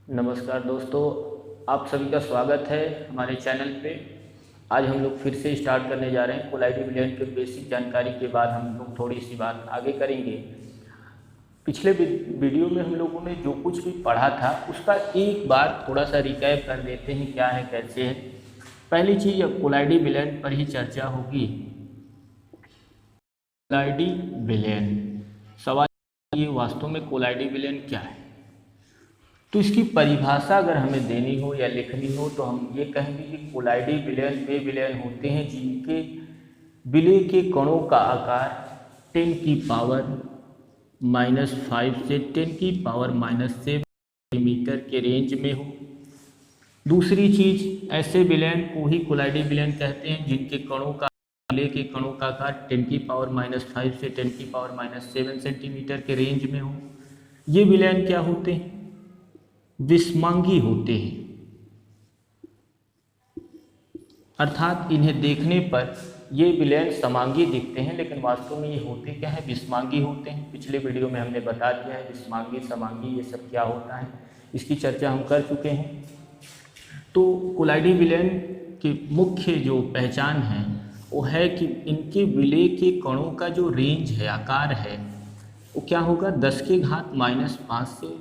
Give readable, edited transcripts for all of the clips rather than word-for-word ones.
नमस्कार दोस्तों, आप सभी का स्वागत है हमारे चैनल पे। आज हम लोग फिर से स्टार्ट करने जा रहे हैं। कोलाइडी विलयन के बेसिक जानकारी के बाद हम लोग थोड़ी सी बात आगे करेंगे। पिछले वीडियो में हम लोगों ने जो कुछ भी पढ़ा था उसका एक बार थोड़ा सा रिकैप कर देते हैं, क्या है कैसे है। पहली चीज़, कोलाइडी विलयन पर ही चर्चा होगी। कोलाइडी विलयन, सवाल ये वास्तव में कोलाइडी विलयन क्या है। तो इसकी परिभाषा अगर हमें देनी हो या लिखनी हो तो हम ये कहेंगे कि कोलाइडी विलयन वे विलयन होते हैं जिनके विलय के कणों का आकार 10 की पावर -5 से 10 की पावर -7 सेंटीमीटर के रेंज में हो। दूसरी चीज़, ऐसे विलयन को ही कोलाइडी विलयन कहते हैं जिनके कणों का विलय के कणों का आकार 10 की पावर -5 से 10 की पावर -7 सेंटीमीटर के रेंज में हो। ये विलयन क्या होते हैं? विषमांगी होते हैं, अर्थात इन्हें देखने पर ये विलयन समांगी दिखते हैं, लेकिन वास्तव में ये होते क्या है? विषमांगी होते हैं। पिछले वीडियो में हमने बता दिया है विषमांगी समांगी ये सब क्या होता है, इसकी चर्चा हम कर चुके हैं। तो कोलाइडी विलयन की मुख्य जो पहचान है वो है कि इनके विलय के कणों का जो रेंज है, आकार है, वो क्या होगा? 10 की घात -5 से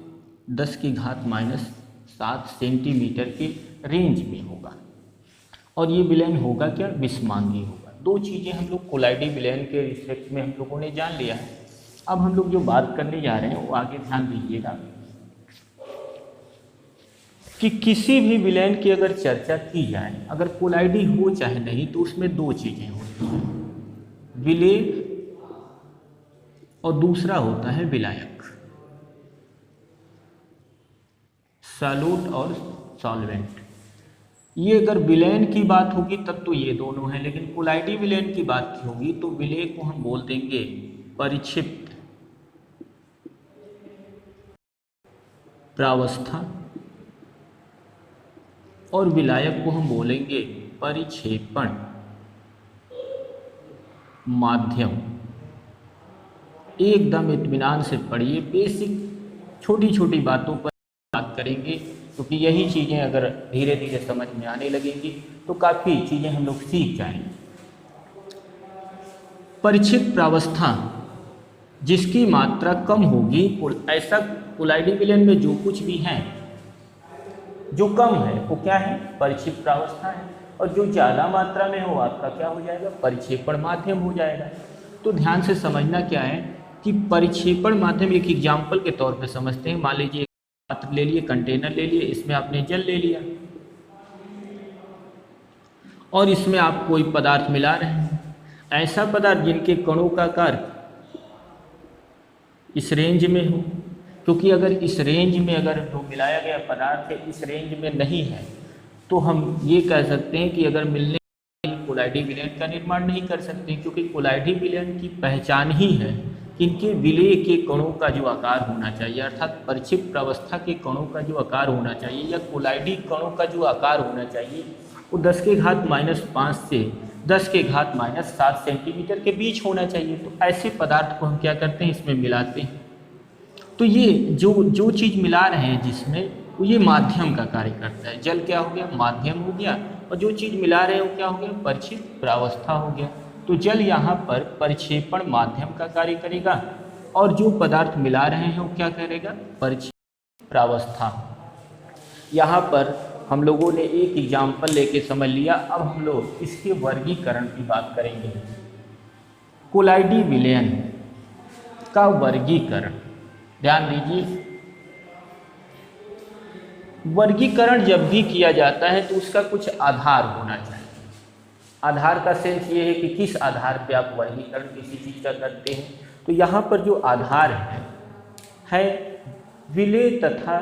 10 की घात -7 सेंटीमीटर के रेंज में होगा। और ये विलयन होगा क्या? विषमांगी होगा। दो चीज़ें हम लोग कोलाइडी विलयन के रिस्पेक्ट में हम लोगों ने जान लिया है। अब हम लोग जो बात करने जा रहे हैं वो आगे ध्यान दीजिएगा कि किसी भी विलयन की अगर चर्चा की जाए, अगर कोलाइडी हो चाहे नहीं, तो उसमें दो चीज़ें होती हैं, विलय और दूसरा होता है विलायक, सॉल्यूट और सॉल्वेंट। ये अगर विलयन की बात होगी तब तो ये दोनों हैं, लेकिन कोलाइडी विलयन की बात होगी तो विलय को हम बोल देंगे परिक्षिप्त प्रावस्था और विलायक को हम बोलेंगे परिक्षेपण माध्यम। एकदम इत्मीनान से पढ़िए, बेसिक छोटी छोटी बातों पर बात करेंगे, क्योंकि यही चीज़ें अगर धीरे धीरे समझ में आने लगेंगी तो काफ़ी चीज़ें हम लोग सीख जाएंगे। परिक्षिप्त प्रावस्था जिसकी मात्रा कम होगी, ऐसा कोलाइडी विलयन में जो कुछ भी है जो कम है वो क्या है? परिक्षिप्त प्रावस्था है। और जो ज़्यादा मात्रा में हो आपका क्या हो जाएगा? परिक्षेपण माध्यम हो जाएगा। तो ध्यान से समझना क्या है कि परिक्षेपण माध्यम, एक एग्जाम्पल के तौर पे समझते हैं। मान लीजिए पात्र ले लिए, कंटेनर ले लिए, इसमें आपने जल ले लिया और इसमें आप कोई पदार्थ मिला रहे हैं, ऐसा पदार्थ जिनके कणों का आकार इस रेंज में हो, क्योंकि अगर इस रेंज में अगर जो मिलाया गया पदार्थ है इस रेंज में नहीं है तो हम ये कह सकते हैं कि अगर मिलने कोलाइडी विलयन का निर्माण नहीं कर सकते, क्योंकि कोलाइडी विलयन की पहचान ही है कि इनके विलय के कणों का जो आकार होना चाहिए, अर्थात परिक्षिप्त प्रावस्था के कणों का जो आकार होना चाहिए या कोलाइडी कणों का जो आकार होना चाहिए वो 10 की घात -5 से 10 की घात -7 सेंटीमीटर के बीच होना चाहिए। तो ऐसे पदार्थ को हम क्या करते हैं? इसमें मिलाते हैं। तो ये जो चीज़ मिला रहे हैं जिसमें, वो ये माध्यम का कार्य करता है। जल क्या हो गया? माध्यम हो गया। और जो चीज़ मिला रहे हैं वो क्या हो गया? परिक्षिप्त प्रावस्था हो गया। तो जल यहाँ पर परिक्षेपण माध्यम का कार्य करेगा और जो पदार्थ मिला रहे हैं वो क्या करेगा? परिक्षेपण प्रावस्था। यहाँ पर हम लोगों ने एक एग्जाम्पल लेके समझ लिया। अब हम लोग इसके वर्गीकरण की बात करेंगे। कोलाइडी विलयन का वर्गीकरण, ध्यान दीजिए, वर्गीकरण जब भी किया जाता है तो उसका कुछ आधार होना चाहिए। आधार का सेंस ये है कि किस आधार पे आप वर्गीकरण किसी चीज़ का करते हैं। तो यहाँ पर जो आधार है विलय तथा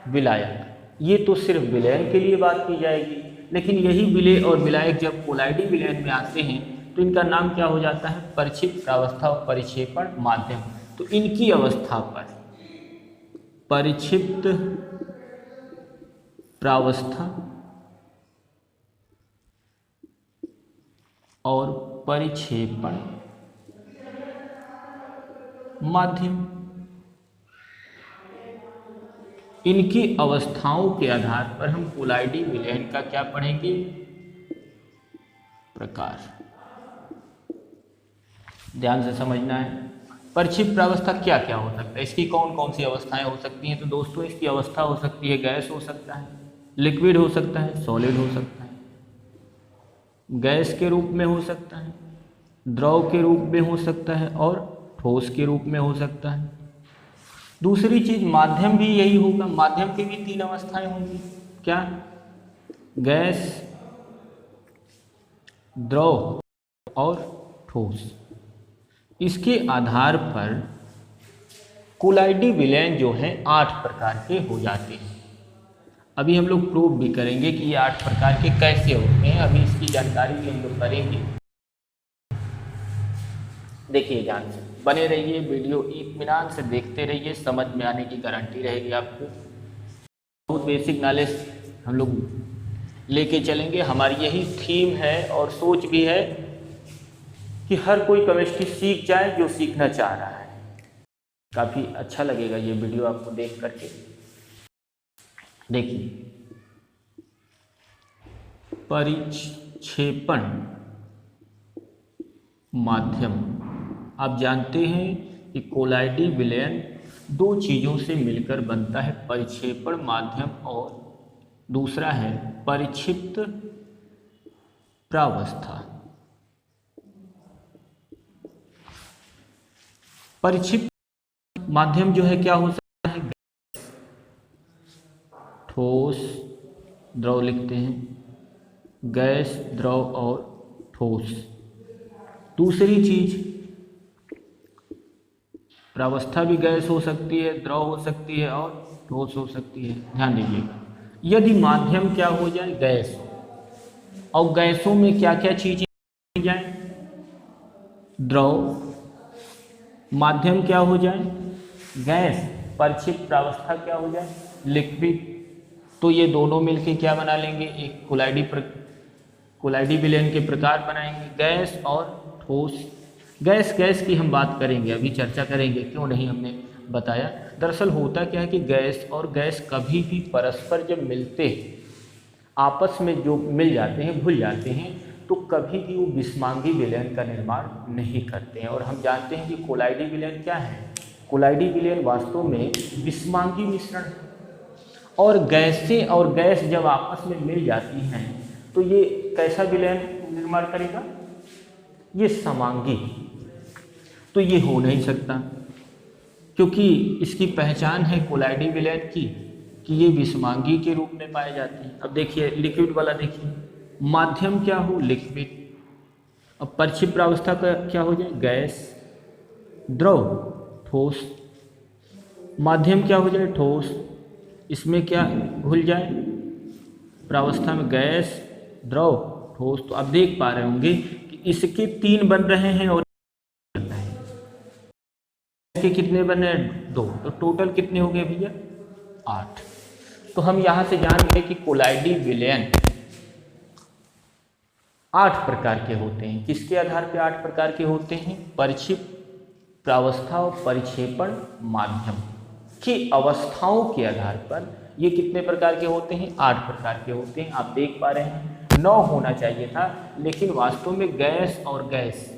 विलायक। ये तो सिर्फ विलयन के लिए बात की जाएगी, लेकिन यही विलय और विलायक जब कोलाइडी विलयन में आते हैं तो इनका नाम क्या हो जाता है? परिक्षिप्त प्रावस्था और परिक्षेपण माध्यम। तो इनकी अवस्था पर परिक्षिप्त प्रावस्था और परिक्षेपण माध्यम, इनकी अवस्थाओं के आधार पर हम कोलाइडी विलयन का क्या पढ़ेंगे, प्रकार। ध्यान से समझना है। परिक्षिप्त प्रावस्था क्या क्या हो सकता है, इसकी कौन कौन सी अवस्थाएं हो सकती हैं। तो दोस्तों इसकी अवस्था हो सकती है गैस हो सकता है, लिक्विड हो सकता है, सॉलिड हो सकता है, गैस के रूप में हो सकता है, द्रव के रूप में हो सकता है और ठोस के रूप में हो सकता है। दूसरी चीज माध्यम भी यही होगा, माध्यम की भी 3 अवस्थाएं होंगी। क्या, गैस, द्रव और ठोस। इसके आधार पर कोलाइडी विलयन जो है 8 प्रकार के हो जाते हैं। अभी हम लोग प्रूव भी करेंगे कि ये 8 प्रकार के कैसे होते हैं, अभी इसकी जानकारी भी हम लोग करेंगे। देखिए ध्यान से बने रहिए, वीडियो इत्मीनान से देखते रहिए, समझ में आने की गारंटी रहेगी आपको। बहुत बेसिक नॉलेज हम लोग लेके चलेंगे, हमारी यही थीम है और सोच भी है कि हर कोई केमिस्ट्री सीख जाए जो सीखना चाह रहा है। काफ़ी अच्छा लगेगा ये वीडियो आपको देख करके। देखिए, परिक्षेपण माध्यम, आप जानते हैं कि कोलाइडी विलयन 2 चीज़ों से मिलकर बनता है, परिक्षेपण माध्यम और दूसरा है परिक्षिप्त प्रावस्था। परिक्षिप्त माध्यम जो है क्या हो सकता है, ठोस, द्रव लिखते हैं, गैस, द्रव और ठोस। दूसरी चीज प्रावस्था भी गैस हो सकती है, द्रव हो सकती है और ठोस हो सकती है। ध्यान दीजिएगा, यदि माध्यम क्या हो जाए, गैस, और गैसों में क्या क्या चीजें हो जाए, द्रव, माध्यम क्या हो जाए, गैस, परिक्षिप्त प्रावस्था क्या हो जाए, लिक्विड, तो ये दोनों मिलके क्या बना लेंगे, एक कोलाइडी विलयन के प्रकार बनाएंगे, गैस और ठोस। गैस की हम बात करेंगे, अभी चर्चा करेंगे, क्यों नहीं हमने बताया। दरअसल होता क्या है कि गैस और गैस कभी भी परस्पर जब मिलते हैं, आपस में जो मिल जाते हैं, भूल जाते हैं, तो कभी भी वो विषमांगी विलयन का निर्माण नहीं करते हैं। और हम जानते हैं कि कोलाइडी विलयन क्या है, कोलाइडी विलयन वास्तव में विषमांगी मिश्रण है। और गैसें और गैस जब आपस में मिल जाती हैं तो ये कैसा विलयन निर्माण करेगा, ये समांगी। तो ये हो नहीं सकता, क्योंकि इसकी पहचान है कोलाइडी विलयन की कि ये विषमांगी के रूप में पाए जाते हैं। अब देखिए लिक्विड वाला, देखिए माध्यम क्या हो, लिक्विड। अब परिक्षिप्त प्रावस्था का क्या हो जाए, गैस, द्रव, ठोस, माध्यम क्या हो जाए, ठोस। इसमें क्या घुल जाए, प्रावस्था में गैस, द्रव, ठोस। तो आप देख पा रहे होंगे कि इसके 3 बन रहे हैं और इसके कितने बन रहे हैं, 2। तो टोटल कितने हो गए भैया, 8। तो हम यहां से जान गए कि कोलाइडी विलयन 8 प्रकार के होते हैं। किसके आधार पर 8 प्रकार के होते हैं, परिक्षिप्त प्रावस्था और परिक्षेपण माध्यम की अवस्थाओं के आधार पर ये कितने प्रकार के होते हैं, 8 प्रकार के होते हैं। आप देख पा रहे हैं 9 होना चाहिए था, लेकिन वास्तव में गैस और गैस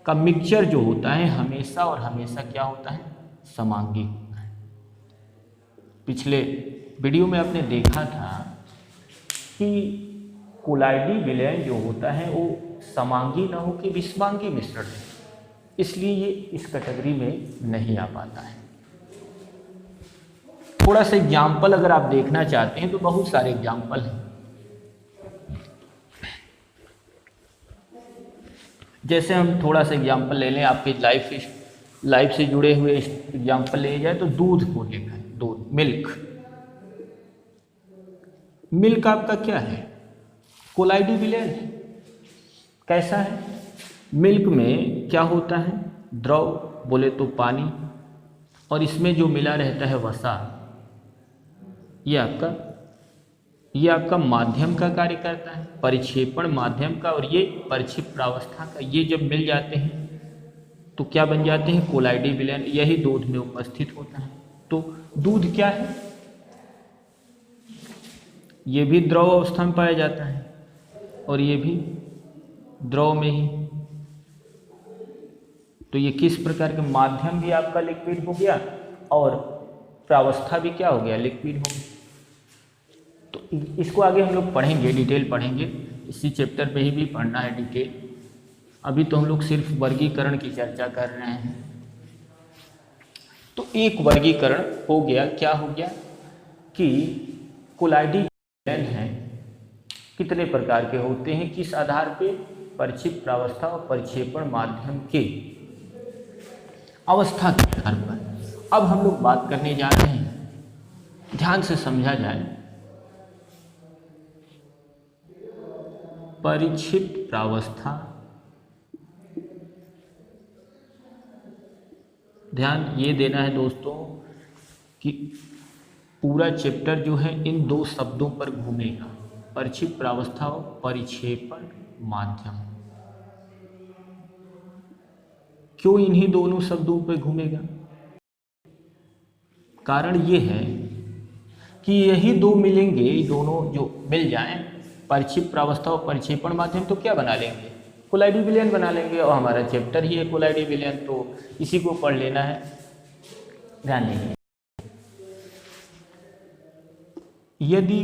का मिक्सचर जो होता है हमेशा और हमेशा क्या होता है, समांगी होता है। पिछले वीडियो में आपने देखा था कि कोलाइडी विलयन जो होता है वो समांगी ना हो कि विषमांगी मिश्रण है, इसलिए ये इस कैटेगरी में नहीं आ पाता है। थोड़ा सा एग्जाम्पल अगर आप देखना चाहते हैं तो बहुत सारे एग्जाम्पल हैं। जैसे हम थोड़ा सा एग्जाम्पल ले लें, आपके लाइफ से जुड़े हुए एग्जाम्पल ले जाए तो दूध को देखा है, दूध, मिल्क आपका क्या है, कोलाइडी विलयन है। कैसा है, मिल्क में क्या होता है, द्रव बोले तो पानी, और इसमें जो मिला रहता है वसा, ये आपका माध्यम का कार्य करता है, परिक्षेपण माध्यम का, और ये परिक्षिप्त प्रावस्था का। ये जब मिल जाते हैं तो क्या बन जाते हैं, कोलाइडी विलयन। यही दूध में उपस्थित होता है। तो दूध क्या है, ये भी द्रव अवस्था में पाया जाता है और ये भी द्रव में ही। तो ये किस प्रकार के माध्यम भी आपका लिक्विड हो गया और प्रावस्था भी क्या हो गया, लिक्विड हो गया। तो इसको आगे हम लोग पढ़ेंगे, डिटेल पढ़ेंगे, इसी चैप्टर पे ही भी पढ़ना है डिटेल। अभी तो हम लोग सिर्फ वर्गीकरण की चर्चा कर रहे हैं। तो एक वर्गीकरण हो गया, क्या हो गया कि कोलाइडी विलयन है कितने प्रकार के होते हैं, किस आधार पे, परिक्षिप्त प्रावस्था और परिक्षेपण माध्यम के अवस्था के आधार पर। अब हम लोग बात करने जा रहे हैं, ध्यान से समझा जाए। परिक्षिप्त प्रावस्था, ध्यान ये देना है दोस्तों कि पूरा चैप्टर जो है इन दो शब्दों पर घूमेगा, परिक्षिप्त प्रावस्था और परिक्षेपण माध्यम। क्यों इन्हीं दोनों शब्दों पर घूमेगा? कारण ये है कि यही दो मिलेंगे, दोनों जो मिल जाएं, परिक्षिप्त प्रावस्था और परिक्षेपण माध्यम, तो क्या बना लेंगे, कोलाइडी विलयन बना लेंगे। और हमारा चैप्टर ही है कोलाइडी विलयन, तो इसी को पढ़ लेना है। ध्यान दीजिए, यदि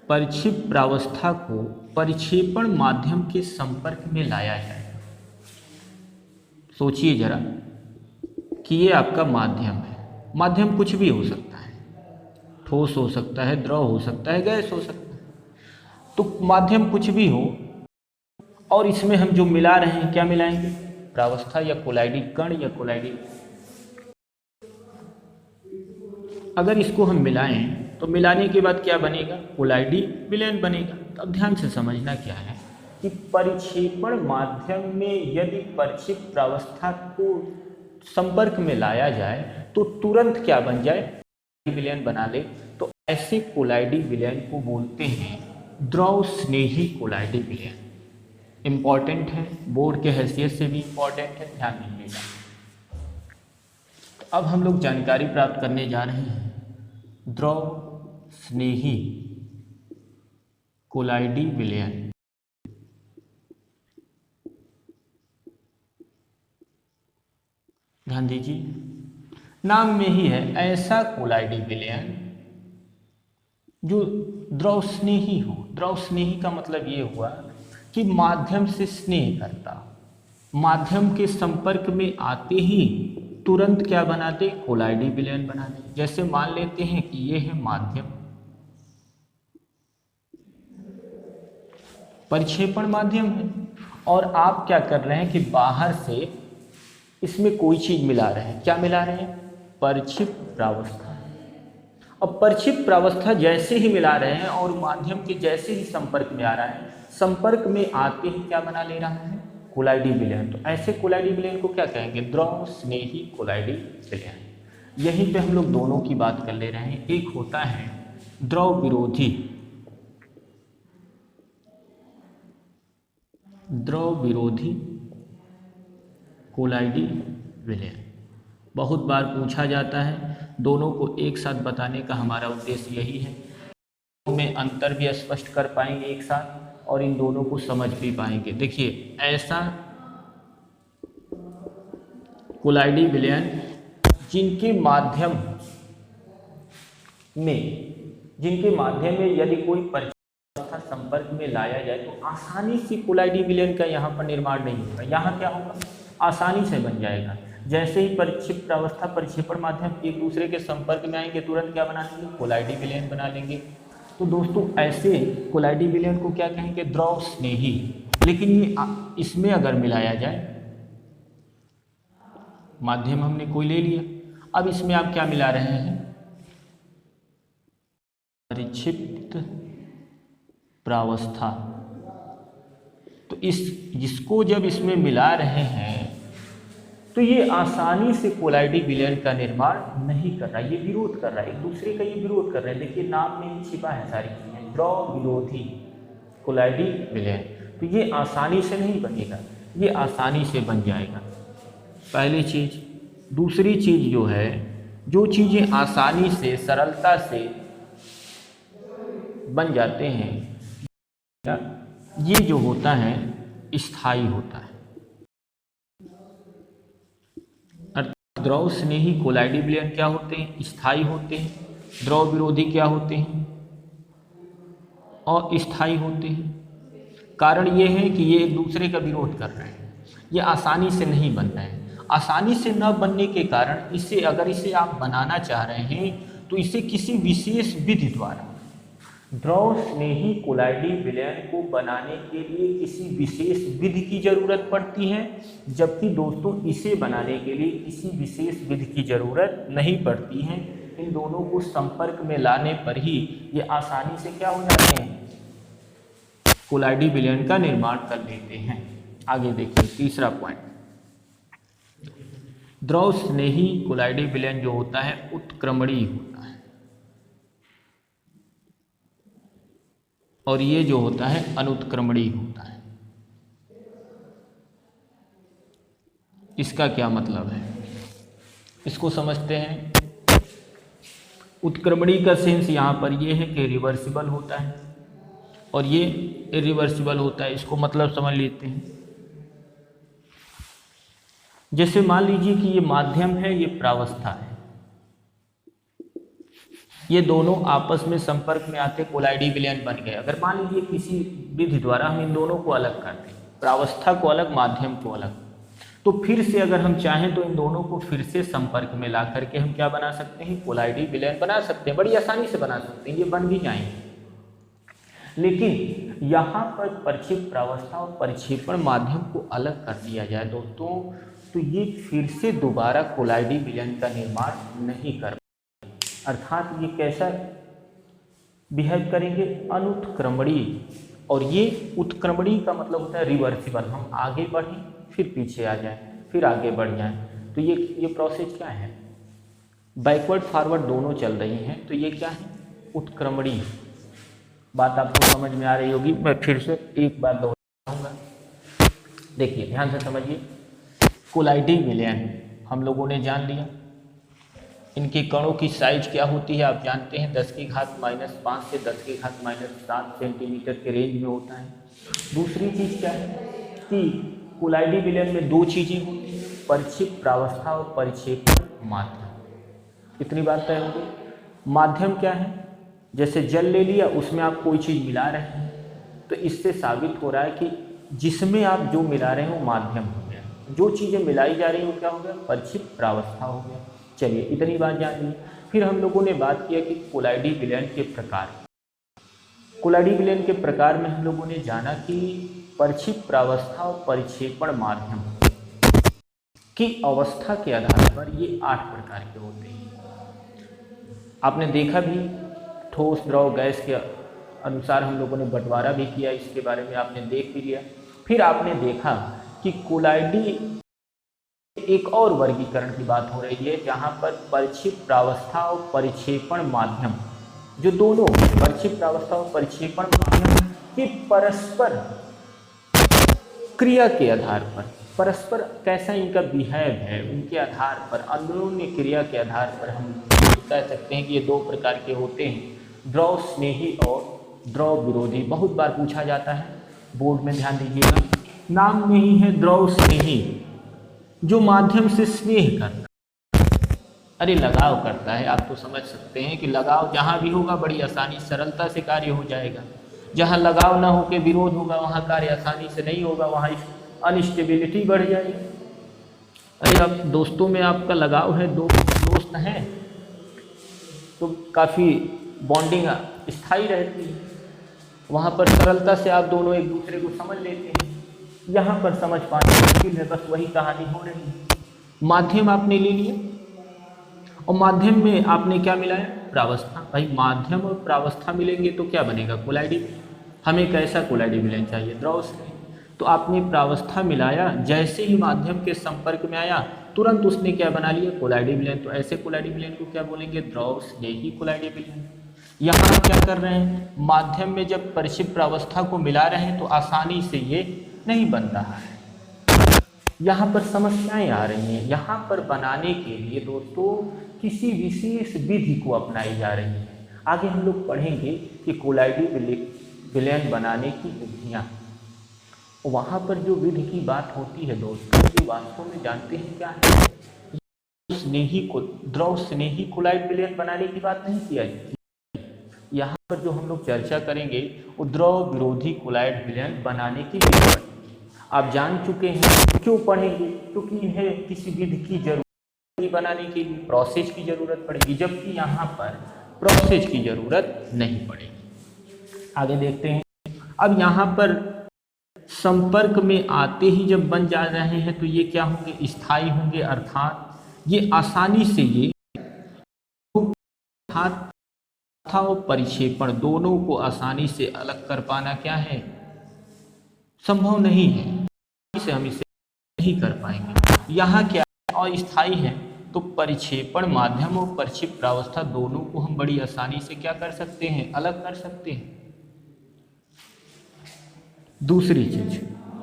परिक्षिप्त प्रावस्था को परिक्षेपण माध्यम के संपर्क में लाया जाए, सोचिए जरा कि ये आपका माध्यम है। माध्यम कुछ भी हो सकता है, ठोस हो सकता है, द्रव हो सकता है, गैस हो सकता है। तो माध्यम कुछ भी हो और इसमें हम जो मिला रहे हैं, क्या मिलाएंगे, प्रावस्था या कोलाइडी कण या कोलाइडी। अगर इसको हम मिलाएं तो मिलाने के बाद क्या बनेगा, कोलाइडी विलयन बनेगा। तो अब ध्यान से समझना क्या है कि परिक्षेपण माध्यम में यदि परिक्षिप्त प्रावस्था को संपर्क में लाया जाए तो तुरंत क्या बन जाए, विलयन बना ले। तो ऐसे कोलाइडी विलयन को बोलते हैं द्रव स्नेही कोलाइडी विलयन। इम्पॉर्टेंट है, बोर्ड के हैसियत से भी इम्पॉर्टेंट है, ध्यान दीजिएगा। तो अब हम लोग जानकारी प्राप्त करने जा रहे हैं द्रव स्नेही कोलाइडी विलयन। ध्यान दीजिए, नाम में ही है ऐसा कोलाइडी विलयन जो द्रव स्नेही हो। द्रव स्नेही का मतलब ये हुआ कि माध्यम से स्नेह करता, माध्यम के संपर्क में आते ही तुरंत क्या बना दे, कोलाइडी विलयन बना दे। जैसे मान लेते हैं कि ये है माध्यम, परिक्षेपण माध्यम है, और आप क्या कर रहे हैं कि बाहर से इसमें कोई चीज मिला रहे हैं। क्या मिला रहे हैं, परिक्षिप्त प्रावस्था। अब परिक्षिप्त प्रावस्था जैसे ही मिला रहे हैं और माध्यम के जैसे ही संपर्क में आ रहा है, संपर्क में आते ही क्या बना ले रहा है, कोलाइडी विलयन। तो ऐसे कोलाइडी विलयन को क्या कहेंगे, द्रव स्नेही कोलाइडी विलयन। यहीं पे हम लोग दोनों की बात कर ले रहे हैं। एक होता है द्रव विरोधी, द्रव विरोधी कोलाइडी विलयन। बहुत बार पूछा जाता है, दोनों को एक साथ बताने का हमारा उद्देश्य यही है। में अंतर भी स्पष्ट कर पाएंगे एक साथ और इन दोनों को समझ भी पाएंगे। देखिए, ऐसा कोलाइडी विलयन जिनके माध्यम में यदि कोई परिक्षेपण संपर्क में लाया जाए तो आसानी से कोलाइडी विलयन का यहाँ पर निर्माण नहीं होगा। यहाँ क्या होगा, आसानी से बन जाएगा। जैसे ही परिक्षिप्त प्रावस्था परिक्षेपण माध्यम एक दूसरे के संपर्क में आएंगे, तुरंत क्या बना लेंगे, कोलाइडी विलयन बना लेंगे। तो दोस्तों ऐसे कोलाइडी विलयन को क्या कहेंगे, द्रव स्नेही। लेकिन ये इसमें अगर मिलाया जाए, माध्यम हमने कोई ले लिया, अब इसमें आप क्या मिला रहे हैं, परिक्षिप्त प्रावस्था। तो जिसको जब इसमें मिला रहे हैं तो ये आसानी से कोलाइडी विलयन का निर्माण नहीं कर रहा, ये विरोध कर रहा है, एक दूसरे का ये विरोध कर रहे हैं। देखिए, नाम में ही छिपा है सारी चीजें, द्रव विरोधी कोलाइडी विलयन। तो ये आसानी से नहीं बनेगा, ये आसानी से बन जाएगा, पहली चीज। दूसरी चीज जो है, जो चीजें आसानी से, सरलता से बन जाते हैं, ये जो होता है स्थायी होता है। अर्थात द्रव स्नेही कोलाइडी विलयन क्या होते हैं? स्थायी होते हैं। द्रव विरोधी क्या होते हैं? अस्थायी होते हैं। कारण ये है कि ये एक दूसरे का विरोध कर रहे हैं, ये आसानी से नहीं बन रहे हैं। आसानी से न बनने के कारण इसे इसे आप बनाना चाह रहे हैं तो इसे किसी विशेष विधि द्वारा, द्रव स्नेही कोलाइडी विलयन को बनाने के लिए किसी विशेष विधि की जरूरत पड़ती है, जबकि दोस्तों इसे बनाने के लिए किसी विशेष विधि की जरूरत नहीं पड़ती है। इन दोनों को संपर्क में लाने पर ही ये आसानी से क्या हो जाते हैं? कोलाइडी विलयन का निर्माण कर लेते हैं। आगे देखिए तीसरा पॉइंट, द्रव स्नेही कोलाइडी विलयन जो होता है उत्क्रमणीय होता है और ये जो होता है अनुत्क्रमणीय होता है। इसका क्या मतलब है, इसको समझते हैं। उत्क्रमणीय का सेंस यहाँ पर ये है कि रिवर्सिबल होता है और ये इरिवर्सिबल होता है। इसको मतलब समझ लेते हैं। जैसे मान लीजिए कि ये माध्यम है, ये प्रावस्था है, ये दोनों आपस में संपर्क में आते कोलाइडी विलयन बन गए। अगर मान लीजिए किसी विधि द्वारा हम इन दोनों को अलग कर दें, प्रावस्था को अलग, माध्यम को अलग, तो फिर से अगर हम चाहें तो इन दोनों को फिर से संपर्क में ला करके हम क्या बना सकते हैं? कोलाइडी विलयन बना सकते हैं। बड़ी आसानी से बना सकते हैं, ये बन भी जाएंगे। लेकिन यहाँ पर परिक्षेप प्रावस्था और परिक्षेपण माध्यम को अलग कर दिया जाए दोस्तों, तो ये फिर से दोबारा कोलाइडी विलयन का निर्माण नहीं कर, अर्थात ये कैसा बिहेव करेंगे? अनुत्क्रमणीय। और ये उत्क्रमणीय का मतलब होता है रिवर्सिबल, हम आगे बढ़ें फिर पीछे आ जाएं, फिर आगे बढ़ जाएं। तो ये प्रोसेस क्या है? बैकवर्ड फॉरवर्ड दोनों चल रही हैं, तो ये क्या है? उत्क्रमणीय। बात आपको समझ में आ रही होगी, मैं फिर से एक बार दोहराऊंगा। देखिए ध्यान से समझिए, कोलाइडी विलयन हम लोगों ने जान लिया। इनके कणों की साइज क्या होती है आप जानते हैं, 10⁻⁻5 से 10⁻⁷ सेंटीमीटर के रेंज में होता है। दूसरी चीज़ क्या है कि कोलाइडी विलयन में दो चीज़ें होती हैं, परिक्षेप प्रावस्था और परिक्षेपण माध्यम। इतनी बात तय होगी। माध्यम क्या है? जैसे जल ले लिया, उसमें आप कोई चीज़ मिला रहे हैं, तो इससे साबित हो रहा है कि जिसमें आप जो मिला रहे हैं वो माध्यम हो गया, जो चीज़ें मिलाई जा रही हैं वो क्या हो गया? परिक्षेप प्रावस्था हो गया। चलिए इतनी बात जान ली। फिर हम लोगों ने बात किया कि कोलाइडी विलयन के प्रकार। कोलाइडी विलयन के प्रकार में हम लोगों ने जाना कि परिक्षेप प्रावस्था और परिक्षेपण माध्यम की अवस्था के आधार पर ये 8 प्रकार के होते हैं। आपने देखा भी, ठोस द्रव गैस के अनुसार हम लोगों ने बंटवारा भी किया, इसके बारे में आपने देख भी लिया। फिर आपने देखा कि कोलाइडी एक और वर्गीकरण की बात हो रही है, जहाँ पर परिक्षेप प्रावस्था और परिक्षेपण माध्यम, जो दोनों परिक्षेप प्रावस्था और परिक्षेपण माध्यम के परस्पर क्रिया के आधार पर, परस्पर कैसा इनका बिहेव है उनके आधार पर, अंदरूनी क्रिया के आधार पर हम कह सकते हैं कि ये 2 प्रकार के होते हैं, द्रव स्नेही और द्रव विरोधी। बहुत बार पूछा जाता है, बोर्ड में ध्यान दीजिएगा, नाम में ही है द्रव स्नेही, जो माध्यम से स्नेह करता है, अरे लगाव करता है। आप तो समझ सकते हैं कि लगाव जहाँ भी होगा बड़ी आसानी सरलता से कार्य हो जाएगा। जहाँ लगाव ना होकर विरोध होगा वहाँ कार्य आसानी से नहीं होगा, वहाँ अनस्टेबिलिटी बढ़ जाएगी। अरे आप दोस्तों में आपका लगाव है, दो दोस्त हैं तो काफ़ी बॉन्डिंग स्थायी रहती है, वहाँ पर सरलता से आप दोनों एक दूसरे को समझ लेते हैं। यहाँ पर समझ पाना मुश्किल है, बस वही कहानी हो रही है। माध्यम आपने ले लिया और माध्यम में आपने क्या मिलाया? प्रावस्था। भाई माध्यम और प्रावस्था मिलेंगे तो क्या बनेगा? कोलाइडी विलयन। हमें कैसा कोलाइडी विलयन चाहिए? द्रव स्नेही। तो आपने प्रावस्था मिलाया, जैसे ही माध्यम के संपर्क में आया तुरंत उसने क्या बना लिया? कोलाइडी विलयन। तो ऐसे कोलाइडी विलयन को क्या बोलेंगे? द्रव स्नेही कोलाइडी विलयन। यहाँ क्या कर रहे हैं? माध्यम में जब परिक्षेप प्रावस्था को मिला रहे हैं तो आसानी से ये नहीं बन रहा है, यहाँ पर समस्याएं आ रही हैं। यहाँ पर बनाने के लिए दोस्तों किसी विशेष विधि को अपनाई जा रही है। आगे हम लोग पढ़ेंगे कि कोलाइडी विलयन बनाने की विधियाँ। वहाँ पर जो विधि की बात होती है दोस्तों, ये वास्तव में जानते हैं क्या है? द्रव स्नेही कोलाइड विलयन बनाने की बात नहीं किया है। यहाँ पर जो हम लोग चर्चा करेंगे वो द्रव विरोधी कोलाइड विलयन बनाने की विधि। आप जान चुके हैं, क्यों पढ़ेंगे? क्योंकि इन्हें किसी विधि की जरूरत बनाने के लिए प्रोसेस की जरूरत पड़ेगी, जबकि यहाँ पर प्रोसेस की जरूरत नहीं पड़ेगी। आगे देखते हैं। अब यहाँ पर संपर्क में आते ही जब बन जा रहे हैं तो ये क्या होंगे? स्थायी होंगे, अर्थात ये आसानी से ये और परिक्षेपण दोनों को आसानी से अलग कर पाना क्या है? संभव नहीं है। इसे हम इसे नहीं कर पाएंगे। यहाँ क्या अस्थायी है, तो परिक्षेपण माध्यम और परिक्षेप प्रावस्था दोनों को हम बड़ी आसानी से क्या कर सकते हैं? अलग कर सकते हैं। दूसरी चीज,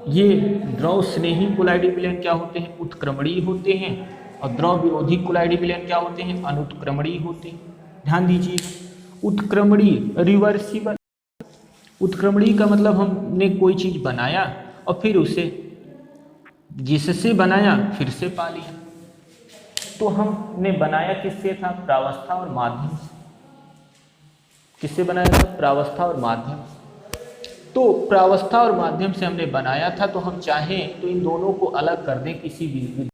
ये द्रव स्नेही कोलाइडी विलयन क्या होते हैं? उत्क्रमणीय होते हैं, और द्रव विरोधी कोलाइडी विलयन क्या होते हैं? अनुत्क्रमणीय होते हैं। ध्यान दीजिए, उत्क्रमणीय रिवर्सिबल। उत्क्रमणीय का मतलब हमने कोई चीज बनाया और फिर उसे जिससे बनाया फिर से पा लिया। तो हमने बनाया किससे था? प्रावस्था और माध्यम से। किससे बनाया था? प्रावस्था और माध्यम से। तो प्रावस्था और माध्यम से हमने बनाया था, तो हम चाहें तो इन दोनों को अलग कर दें किसी भी।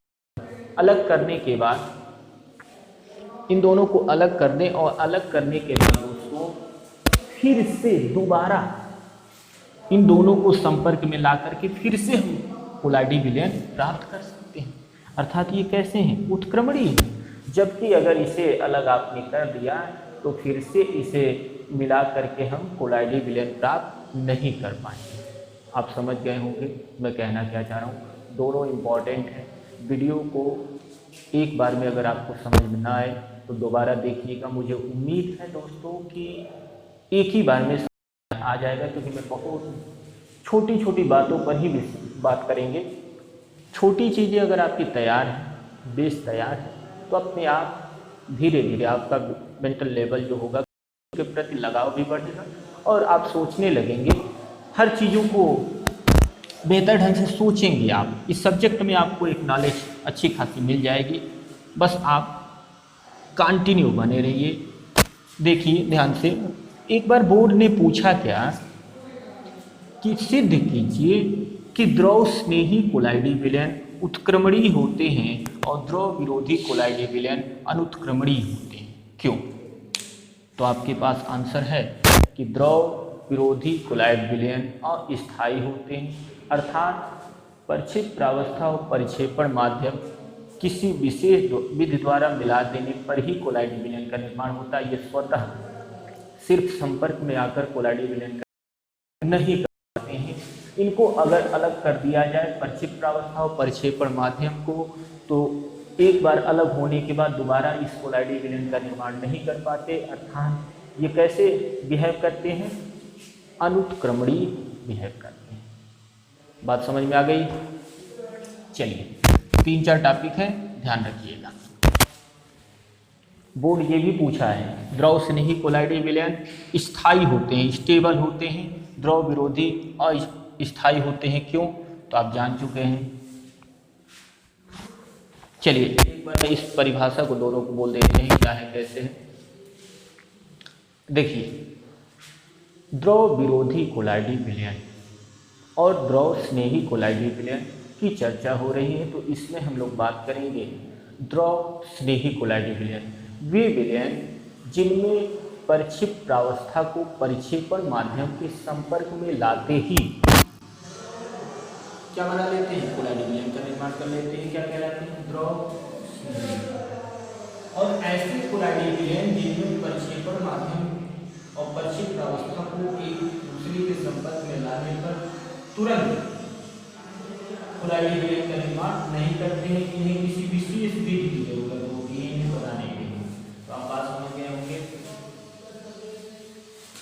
अलग करने के बाद इन दोनों को अलग कर दें, और अलग करने के बाद दोस्तों फिर से दोबारा इन दोनों को संपर्क में ला करके फिर से हम कोलाइडी विलयन प्राप्त कर सकते हैं। अर्थात ये कैसे हैं? उत्क्रमणीय। जबकि अगर इसे अलग आपने कर दिया तो फिर से इसे मिला करके हम कोलाइडी विलयन प्राप्त नहीं कर पाएंगे। आप समझ गए होंगे मैं कहना क्या चाह रहा हूँ। दोनों इम्पॉर्टेंट हैं। वीडियो को एक बार में अगर आपको समझ में ना आए तो दोबारा देखिएगा। मुझे उम्मीद है दोस्तों कि एक ही बार में आ जाएगा, क्योंकि मैं बहुत छोटी छोटी बातों पर ही बात करेंगे। छोटी चीज़ें अगर आपकी तैयार है, बेस तैयार है, तो अपने आप धीरे धीरे आपका मेंटल लेवल जो होगा के प्रति लगाव भी बढ़ेगा, और आप सोचने लगेंगे, हर चीज़ों को बेहतर ढंग से सोचेंगे। आप इस सब्जेक्ट में आपको एक नॉलेज अच्छी खासी मिल जाएगी। बस आप कंटिन्यू बने रहिए। देखिए ध्यान से, एक बार बोर्ड ने पूछा क्या कि सिद्ध कीजिए कि द्रव स्नेही कोलाइडी विलयन उत्क्रमणीय होते हैं और द्रव विरोधी कोलाइडी विलयन अनुत्क्रमणीय होते हैं, क्यों? तो आपके पास आंसर है कि द्रव विरोधी कोलाइड विलयन अस्थायी होते हैं, अर्थात परिक्षेप प्रावस्था और परिक्षेपण माध्यम किसी विशेष विधि द्वारा मिला देने पर ही कोलाइडी विलयन का निर्माण होता है। ये स्वतः सिर्फ संपर्क में आकर कोलाइडी विलयन का नहीं कर पाते हैं। इनको अगर अलग कर दिया जाए परिक्षेप प्रावस्था और परिक्षेपण माध्यम को, तो एक बार अलग होने के बाद दोबारा इस कोलाइडी विलयन का निर्माण नहीं कर पाते। अर्थात ये कैसे बिहेव करते हैं? अनुत्क्रमणीय बिहेव करते हैं। बात समझ में आ गई? चलिए 3-4 टॉपिक है, ध्यान रखिएगा। बोर्ड ये भी पूछा है, द्रव स्नेही कोलाइडी विलयन स्थायी होते हैं, स्टेबल होते हैं, द्रव विरोधी अस्थायी होते हैं, क्यों? तो आप जान चुके हैं। चलिए एक बार इस परिभाषा को दोनों को बोल देते हैं, क्या है कैसे है। देखिए, द्रव विरोधी कोलाइडी विलयन और द्रव स्नेही कोलाइडी विलयन की चर्चा हो रही है, तो इसमें हम लोग बात करेंगे द्रव स्नेही कोलाइडी विलयन। वे विलयन जिनमें परिक्षेप प्रावस्था को परिक्षेपण माध्यम के संपर्क में लाते ही क्या बना लेते हैं? कोलाइडी विलयन का निर्माण कर लेते हैं। क्या कहलाते हैं? द्रव स्नेही। और ऐसे कोलाइडी विलयन जिनमें परिक्षेपण माध्यम और परिक्षेप प्रावस्था को एक दूसरे के संपर्क में लाने पर तुरंत कोलाइडी विलयन का निर्माण नहीं करते हैं। इन्हें किसी विशेष विधि की जरूरत होती है इन्हें बनाने के लिए। तो आप बात समझ गए होंगे।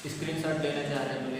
स्क्रीनशॉट लेना चाह रहे हैं